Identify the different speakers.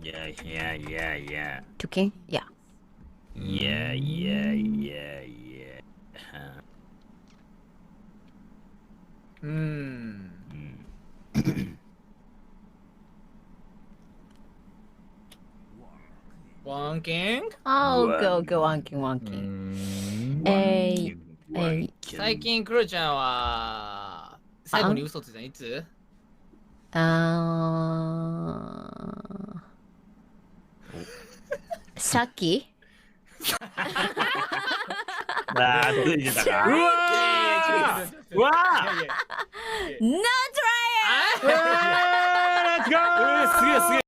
Speaker 1: Yeah, yeah, yeah, yeah.
Speaker 2: Talking? Yeah.
Speaker 1: Yeah, yeah, yeah, yeah.
Speaker 3: Wanking?
Speaker 2: Go, wanking.
Speaker 3: 最近クロちゃんは最後に嘘ついたのいつ？
Speaker 2: さっき
Speaker 1: あー、ついてたか。
Speaker 3: うわ
Speaker 1: うわ
Speaker 2: No try it!
Speaker 1: ー、レッツゴー。
Speaker 3: すげえすげえ。